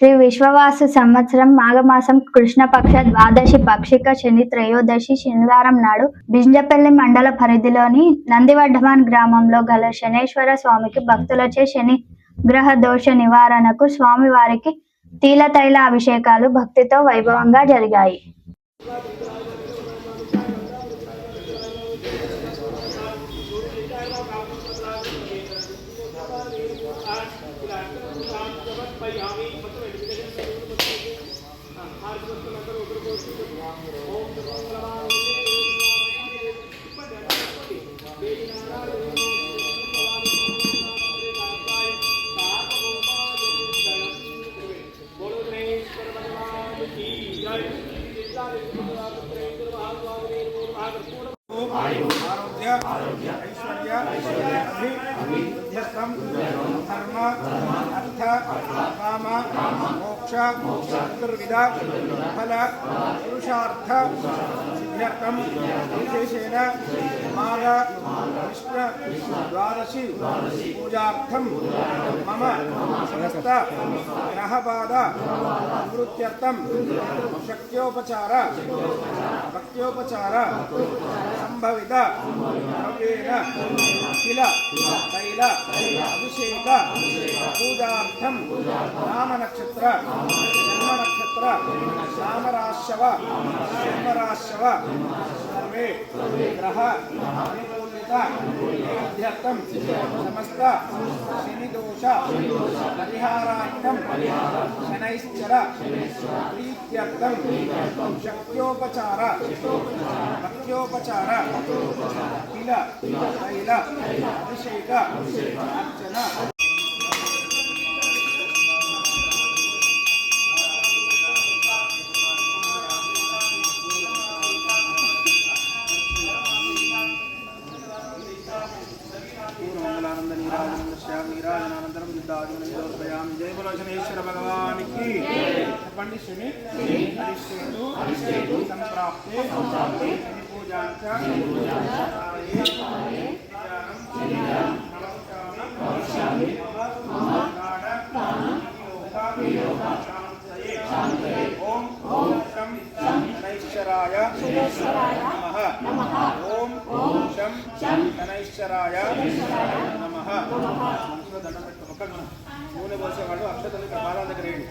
శ్రీ విశ్వవాసు సంవత్సరం మాఘమాసం కృష్ణపక్ష ద్వాదశి పాక్షిక శని త్రయోదశి శనివారం నాడు బింజపల్లి మండల పరిధిలోని నందివర్ధమాన్ గ్రామంలో గల శనేశ్వర స్వామికి భక్తులచే శని గ్రహ దోష నివారణకు స్వామివారికి తీలతైల అభిషేకాలు భక్తితో వైభవంగా జరిగాయి. आरोग्य ऐश्वर्य अभिवृद्ध्यर्थम धर्म अर्थ काम मोक्ष चतुर्विध फल पुरुषार्थ सिद्ध्यर्थम विशेषेण माघ कृष्ण द्वादशी पूजार्थम मम समस्त ग्रहबाध निवृत्त्यर्थम शक्योपचार भक्त्योपचार संभवित द्रव्येण अखिल तैल अभिषेक पूजार्थम नाम नक्षत्र जन्म नक्षत्र नामराशव जन्मराशव सर्वे ग्रह अनुकूलित नैवेद्यार्थम समस्त शनिदोष परिहारार्थम शनैश्चर प्रीत्यर्थम शक्योपचार भक्त्योपचार तिल तैल अभिषेक अर्चना नीराजनानंतरम युद्धादिमनोर्पयामि। जय बोलो शनेश्वर भगवान की। पंडित शनि अरिष्टेतु संप्राप्ते शनि पूजांच ओम शं शनैश्चराय नमः। ओम शं शनैश्चराय नमः। దండం పెట్టుకో. ఒక్క నూనె పోసేవాళ్ళు అక్షతలు పాదాల దగ్గర వేయండి.